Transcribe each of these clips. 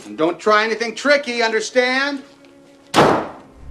And don't try anything tricky, understand?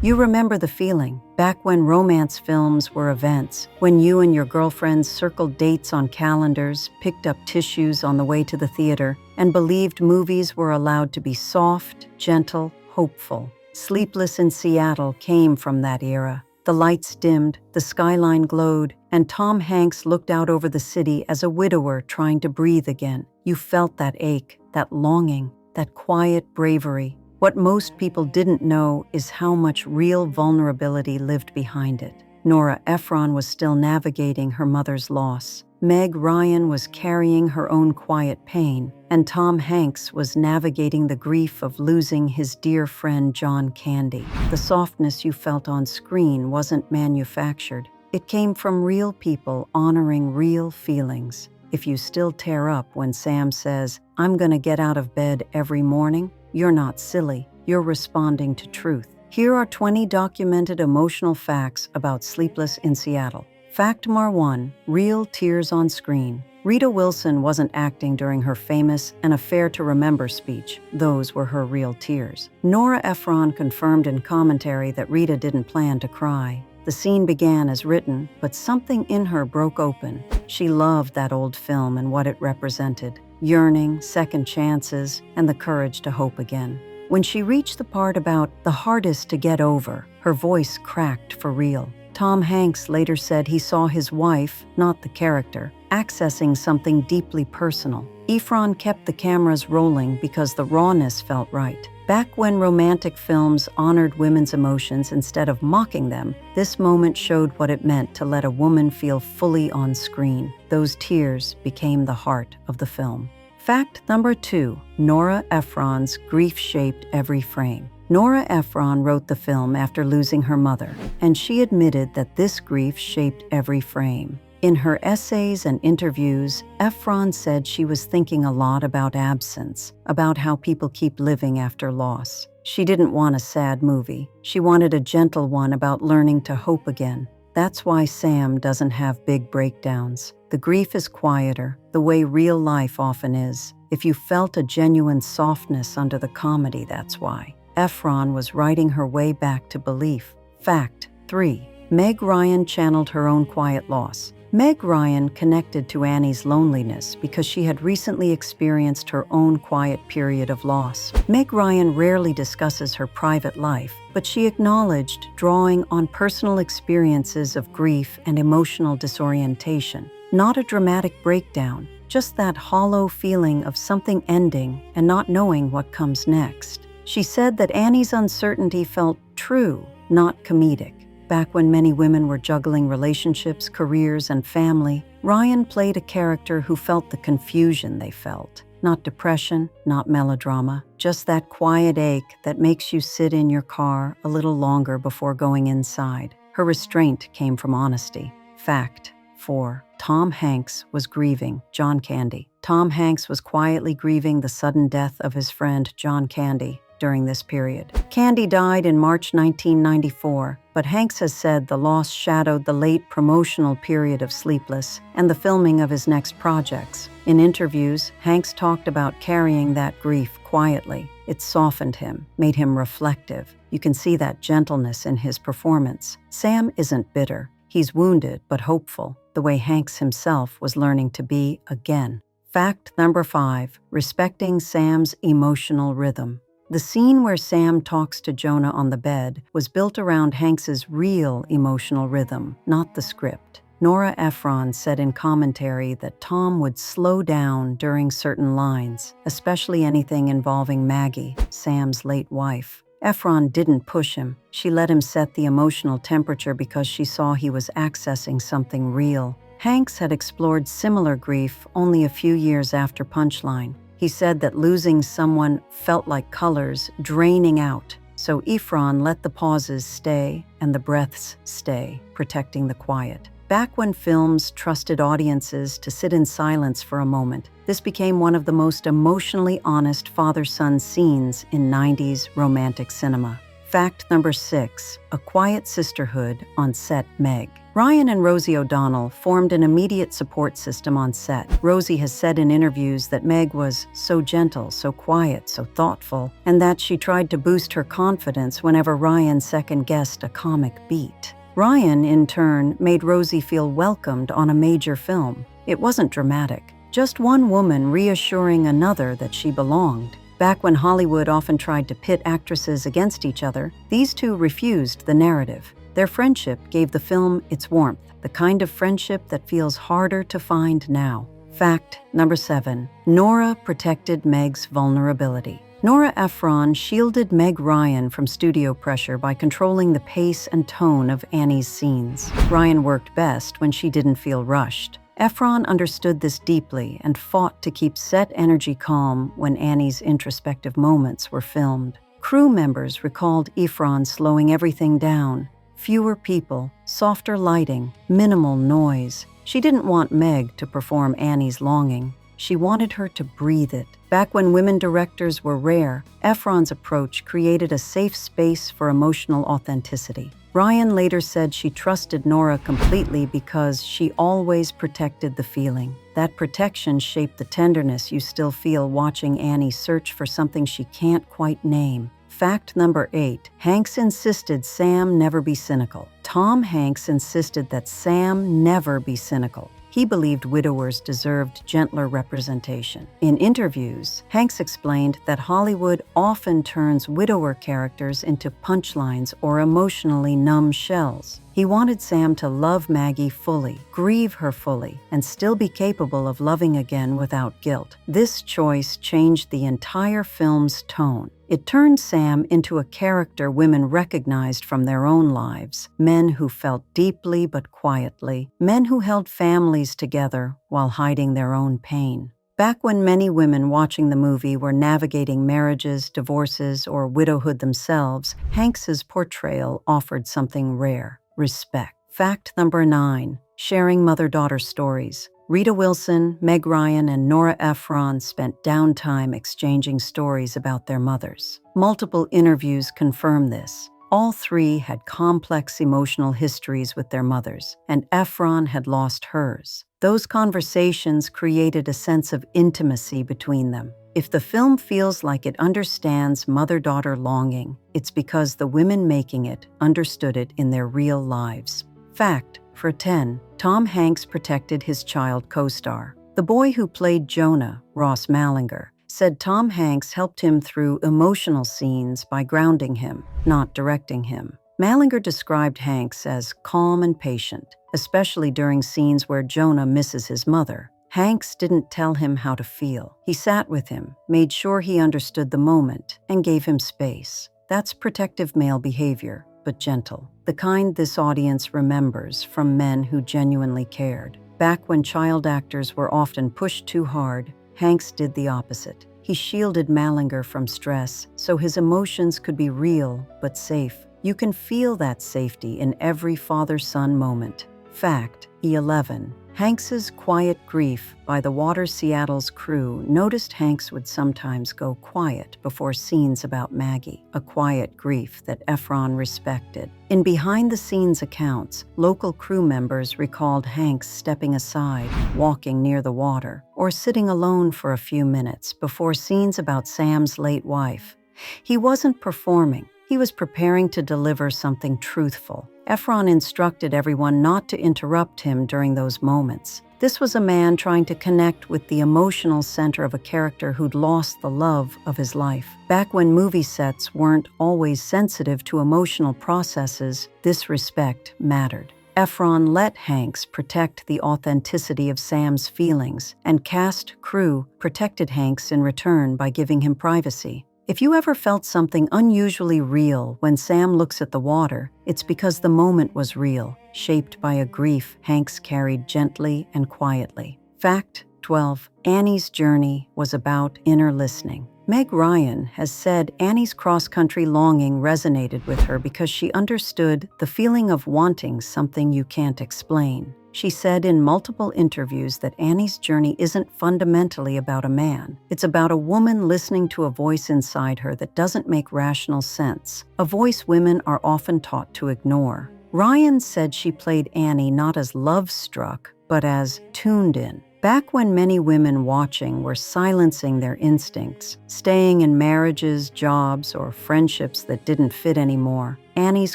You remember the feeling, back when romance films were events, when you and your girlfriends circled dates on calendars, picked up tissues on the way to the theater, and believed movies were allowed to be soft, gentle, hopeful. Sleepless in Seattle came from that era. The lights dimmed, the skyline glowed, and Tom Hanks looked out over the city as a widower trying to breathe again. You felt that ache, that longing, that quiet bravery. What most people didn't know is how much real vulnerability lived behind it. Nora Ephron was still navigating her mother's loss. Meg Ryan was carrying her own quiet pain, and Tom Hanks was navigating the grief of losing his dear friend John Candy. The softness you felt on screen wasn't manufactured. It came from real people honoring real feelings. If you still tear up when Sam says, "I'm gonna get out of bed every morning," you're not silly, you're responding to truth. Here are 20 documented emotional facts about Sleepless in Seattle. Fact number 1, real tears on screen. Rita Wilson wasn't acting during her famous "An Affair to Remember" speech. Those were her real tears. Nora Ephron confirmed in commentary that Rita didn't plan to cry. The scene began as written, but something in her broke open. She loved that old film and what it represented. Yearning, second chances, and the courage to hope again. When she reached the part about the hardest to get over, her voice cracked for real. Tom Hanks later said he saw his wife, not the character, accessing something deeply personal. Ephron kept the cameras rolling because the rawness felt right. Back when romantic films honored women's emotions instead of mocking them, this moment showed what it meant to let a woman feel fully on screen. Those tears became the heart of the film. Fact number 2, Nora Ephron's grief shaped every frame. Nora Ephron wrote the film after losing her mother, and she admitted that this grief shaped every frame. In her essays and interviews, Ephron said she was thinking a lot about absence, about how people keep living after loss. She didn't want a sad movie. She wanted a gentle one about learning to hope again. That's why Sam doesn't have big breakdowns. The grief is quieter, the way real life often is. If you felt a genuine softness under the comedy, that's why. Ephron was writing her way back to belief. Fact 3. Meg Ryan channeled her own quiet loss. Meg Ryan connected to Annie's loneliness because she had recently experienced her own quiet period of loss. Meg Ryan rarely discusses her private life, but she acknowledged drawing on personal experiences of grief and emotional disorientation. Not a dramatic breakdown, just that hollow feeling of something ending and not knowing what comes next. She said that Annie's uncertainty felt true, not comedic. Back when many women were juggling relationships, careers, and family, Ryan played a character who felt the confusion they felt. Not depression, not melodrama, just that quiet ache that makes you sit in your car a little longer before going inside. Her restraint came from honesty. Fact 4. Tom Hanks was grieving John Candy. Tom Hanks was quietly grieving the sudden death of his friend John Candy during this period. Candy died in March 1994, but Hanks has said the loss shadowed the late promotional period of Sleepless and the filming of his next projects. In interviews, Hanks talked about carrying that grief quietly. It softened him, made him reflective. You can see that gentleness in his performance. Sam isn't bitter. He's wounded but hopeful, the way Hanks himself was learning to be again. Fact number 5, respecting Sam's emotional rhythm. The scene where Sam talks to Jonah on the bed was built around Hanks's real emotional rhythm, not the script. Nora Ephron said in commentary that Tom would slow down during certain lines, especially anything involving Maggie, Sam's late wife. Ephron didn't push him. She let him set the emotional temperature because she saw he was accessing something real. Hanks had explored similar grief only a few years after Punchline. He said that losing someone felt like colors draining out, so Ephron let the pauses stay and the breaths stay, protecting the quiet. Back when films trusted audiences to sit in silence for a moment, this became one of the most emotionally honest father-son scenes in 90s romantic cinema. Fact number 6, a quiet sisterhood on set Meg. Ryan and Rosie O'Donnell formed an immediate support system on set. Rosie has said in interviews that Meg was so gentle, so quiet, so thoughtful, and that she tried to boost her confidence whenever Ryan second-guessed a comic beat. Ryan, in turn, made Rosie feel welcomed on a major film. It wasn't dramatic, just one woman reassuring another that she belonged. Back when Hollywood often tried to pit actresses against each other, these two refused the narrative. Their friendship gave the film its warmth, the kind of friendship that feels harder to find now. Fact number 7. Nora protected Meg's vulnerability. Nora Ephron shielded Meg Ryan from studio pressure by controlling the pace and tone of Annie's scenes. Ryan worked best when she didn't feel rushed. Ephron understood this deeply and fought to keep set energy calm when Annie's introspective moments were filmed. Crew members recalled Ephron slowing everything down. Fewer people, softer lighting, minimal noise. She didn't want Meg to perform Annie's longing. She wanted her to breathe it. Back when women directors were rare, Ephron's approach created a safe space for emotional authenticity. Ryan later said she trusted Nora completely because she always protected the feeling. That protection shaped the tenderness you still feel watching Annie search for something she can't quite name. Fact number 8. Hanks insisted Sam never be cynical. Tom Hanks insisted that Sam never be cynical. He believed widowers deserved gentler representation. In interviews, Hanks explained that Hollywood often turns widower characters into punchlines or emotionally numb shells. He wanted Sam to love Maggie fully, grieve her fully, and still be capable of loving again without guilt. This choice changed the entire film's tone. It turned Sam into a character women recognized from their own lives, men who felt deeply but quietly, men who held families together while hiding their own pain. Back when many women watching the movie were navigating marriages, divorces, or widowhood themselves, Hanks's portrayal offered something rare: respect. Fact number 9. Sharing mother-daughter stories. Rita Wilson, Meg Ryan, and Nora Ephron spent downtime exchanging stories about their mothers. Multiple interviews confirm this. All three had complex emotional histories with their mothers, and Ephron had lost hers. Those conversations created a sense of intimacy between them. If the film feels like it understands mother-daughter longing, it's because the women making it understood it in their real lives. Fact for 10. Tom Hanks protected his child co-star. The boy who played Jonah, Ross Malinger, said Tom Hanks helped him through emotional scenes by grounding him, not directing him. Malinger described Hanks as calm and patient, especially during scenes where Jonah misses his mother. Hanks didn't tell him how to feel. He sat with him, made sure he understood the moment, and gave him space. That's protective male behavior, but gentle. The kind this audience remembers from men who genuinely cared. Back when child actors were often pushed too hard, Hanks did the opposite. He shielded Malinger from stress so his emotions could be real but safe. You can feel that safety in every father-son moment. Fact 11. Hanks's quiet grief by the Water Seattle's crew noticed Hanks would sometimes go quiet before scenes about Maggie, a quiet grief that Ephron respected. In behind-the-scenes accounts, local crew members recalled Hanks stepping aside, walking near the water, or sitting alone for a few minutes before scenes about Sam's late wife. He wasn't performing. He was preparing to deliver something truthful. Ephron instructed everyone not to interrupt him during those moments. This was a man trying to connect with the emotional center of a character who'd lost the love of his life. Back when movie sets weren't always sensitive to emotional processes, this respect mattered. Ephron let Hanks protect the authenticity of Sam's feelings, and cast crew protected Hanks in return by giving him privacy. If you ever felt something unusually real when Sam looks at the water, it's because the moment was real, shaped by a grief Hanks carried gently and quietly. Fact 12. Annie's journey was about inner listening. Meg Ryan has said Annie's cross-country longing resonated with her because she understood the feeling of wanting something you can't explain. She said in multiple interviews that Annie's journey isn't fundamentally about a man. It's about a woman listening to a voice inside her that doesn't make rational sense, a voice women are often taught to ignore. Ryan said she played Annie not as love-struck, but as tuned in. Back when many women watching were silencing their instincts, staying in marriages, jobs, or friendships that didn't fit anymore, Annie's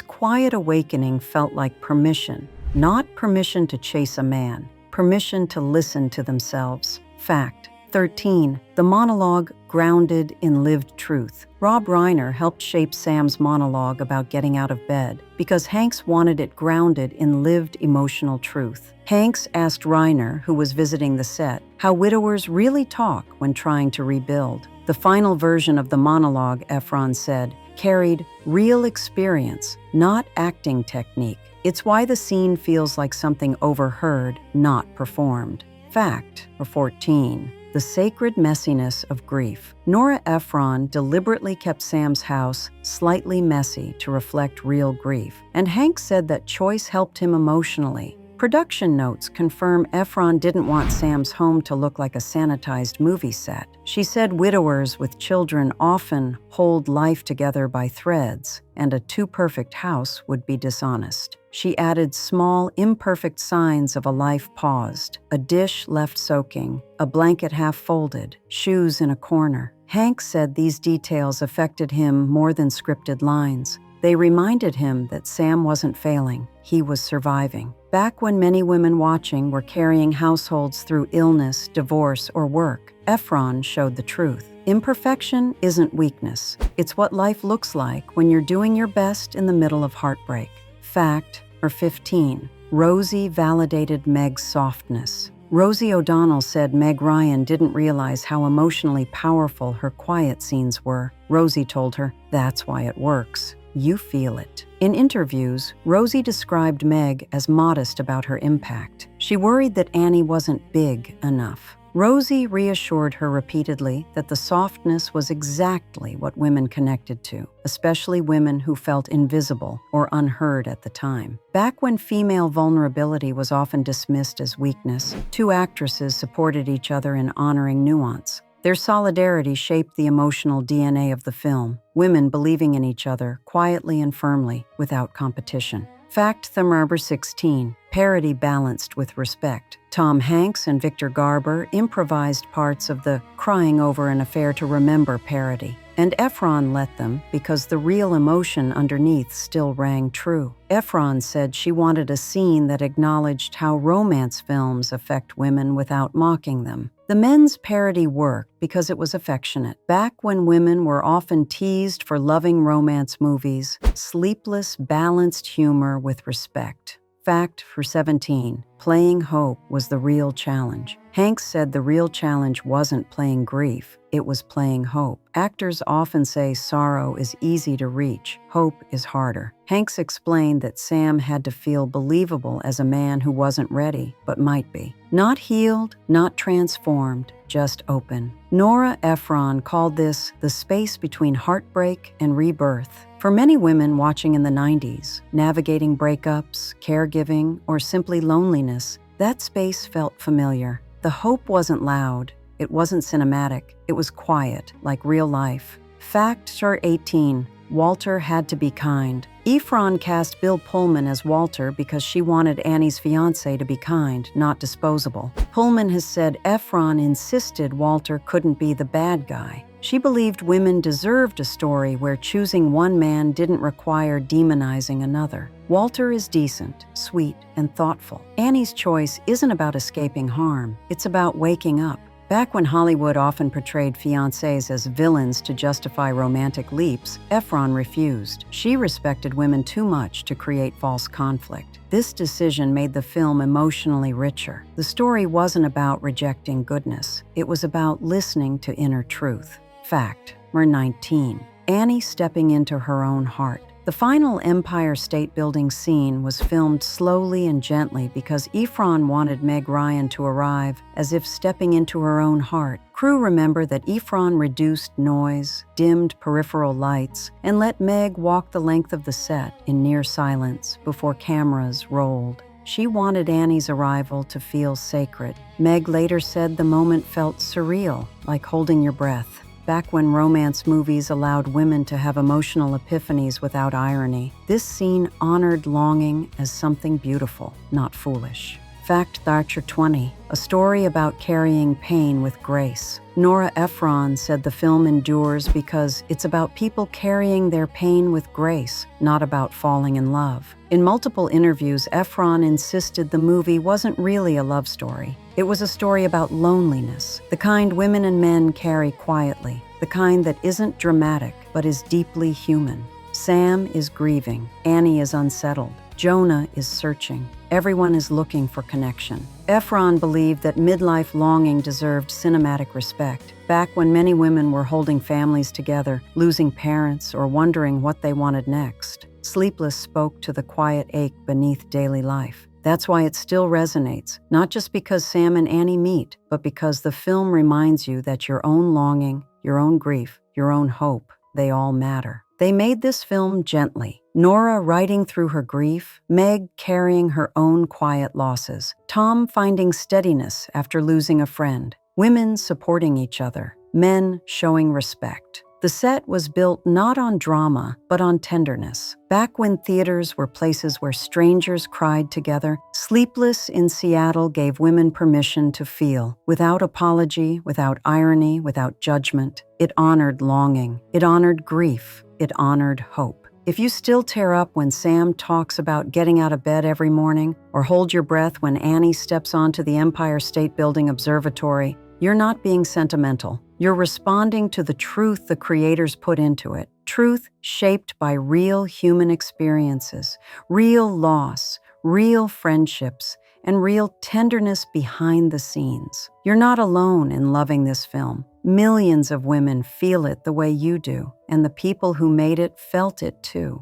quiet awakening felt like permission. Not permission to chase a man, permission to listen to themselves. Fact. 13. The monologue grounded in lived truth. Rob Reiner helped shape Sam's monologue about getting out of bed because Hanks wanted it grounded in lived emotional truth. Hanks asked Reiner, who was visiting the set, how widowers really talk when trying to rebuild. The final version of the monologue, Efron said, carried real experience, not acting technique. It's why the scene feels like something overheard, not performed. Fact. 14. The sacred messiness of grief. Nora Ephron deliberately kept Sam's house slightly messy to reflect real grief, and Hank said that choice helped him emotionally. Production notes confirm Ephron didn't want Sam's home to look like a sanitized movie set. She said widowers with children often hold life together by threads, and a too-perfect house would be dishonest. She added small, imperfect signs of a life paused, a dish left soaking, a blanket half folded, shoes in a corner. Hank said these details affected him more than scripted lines. They reminded him that Sam wasn't failing, he was surviving. Back when many women watching were carrying households through illness, divorce, or work, Ephron showed the truth. Imperfection isn't weakness. It's what life looks like when you're doing your best in the middle of heartbreak. Fact. 15. Rosie validated Meg's softness. Rosie O'Donnell said Meg Ryan didn't realize how emotionally powerful her quiet scenes were. Rosie told her, "That's why it works. You feel it." In interviews, Rosie described Meg as modest about her impact. She worried that Annie wasn't big enough. Rosie reassured her repeatedly that the softness was exactly what women connected to, especially women who felt invisible or unheard at the time. Back when female vulnerability was often dismissed as weakness, two actresses supported each other in honoring nuance. Their solidarity shaped the emotional DNA of the film, women believing in each other quietly and firmly, without competition. Fact. 16. Parody balanced with respect. Tom Hanks and Victor Garber improvised parts of the crying over an affair to remember parody, and Ephron let them because the real emotion underneath still rang true. Ephron said she wanted a scene that acknowledged how romance films affect women without mocking them. The men's parody worked because it was affectionate. Back when women were often teased for loving romance movies, Sleepless balanced humor with respect. Fact. 17. Playing hope was the real challenge. Hanks said the real challenge wasn't playing grief, it was playing hope. Actors often say sorrow is easy to reach, hope is harder. Hanks explained that Sam had to feel believable as a man who wasn't ready, but might be. Not healed, not transformed, just open. Nora Ephron called this the space between heartbreak and rebirth. For many women watching in the 90s, navigating breakups, caregiving, or simply loneliness, that space felt familiar. The hope wasn't loud, it wasn't cinematic, it was quiet, like real life. Fact. 18. Walter had to be kind. Ephron cast Bill Pullman as Walter because she wanted Annie's fiancé to be kind, not disposable. Pullman has said Ephron insisted Walter couldn't be the bad guy. She believed women deserved a story where choosing one man didn't require demonizing another. Walter is decent, sweet, and thoughtful. Annie's choice isn't about escaping harm, it's about waking up. Back when Hollywood often portrayed fiancés as villains to justify romantic leaps, Ephron refused. She respected women too much to create false conflict. This decision made the film emotionally richer. The story wasn't about rejecting goodness. It was about listening to inner truth. Fact. 19. Annie stepping into her own heart. The final Empire State Building scene was filmed slowly and gently because Ephron wanted Meg Ryan to arrive as if stepping into her own heart. Crew remember that Ephron reduced noise, dimmed peripheral lights, and let Meg walk the length of the set in near silence before cameras rolled. She wanted Annie's arrival to feel sacred. Meg later said the moment felt surreal, like holding your breath. back when romance movies allowed women to have emotional epiphanies without irony. This scene honored longing as something beautiful, not foolish. Fact Thatcher 20, a story about carrying pain with grace. Nora Ephron said the film endures because it's about people carrying their pain with grace, not about falling in love. In multiple interviews, Ephron insisted the movie wasn't really a love story. It was a story about loneliness, the kind women and men carry quietly, the kind that isn't dramatic but is deeply human. Sam is grieving, Annie is unsettled, Jonah is searching. Everyone is looking for connection. Ephron believed that midlife longing deserved cinematic respect. Back when many women were holding families together, losing parents, or wondering what they wanted next, Sleepless spoke to the quiet ache beneath daily life. That's why it still resonates, not just because Sam and Annie meet, but because the film reminds you that your own longing, your own grief, your own hope, they all matter. They made this film gently. Nora writing through her grief, Meg carrying her own quiet losses, Tom finding steadiness after losing a friend, women supporting each other, men showing respect. The set was built not on drama, but on tenderness. Back when theaters were places where strangers cried together, Sleepless in Seattle gave women permission to feel, without apology, without irony, without judgment. It honored longing. It honored grief. It honored hope. If you still tear up when Sam talks about getting out of bed every morning, or hold your breath when Annie steps onto the Empire State Building Observatory, you're not being sentimental. You're responding to the truth the creators put into it. Truth shaped by real human experiences, real loss, real friendships, and real tenderness behind the scenes. You're not alone in loving this film. Millions of women feel it the way you do, and the people who made it felt it too.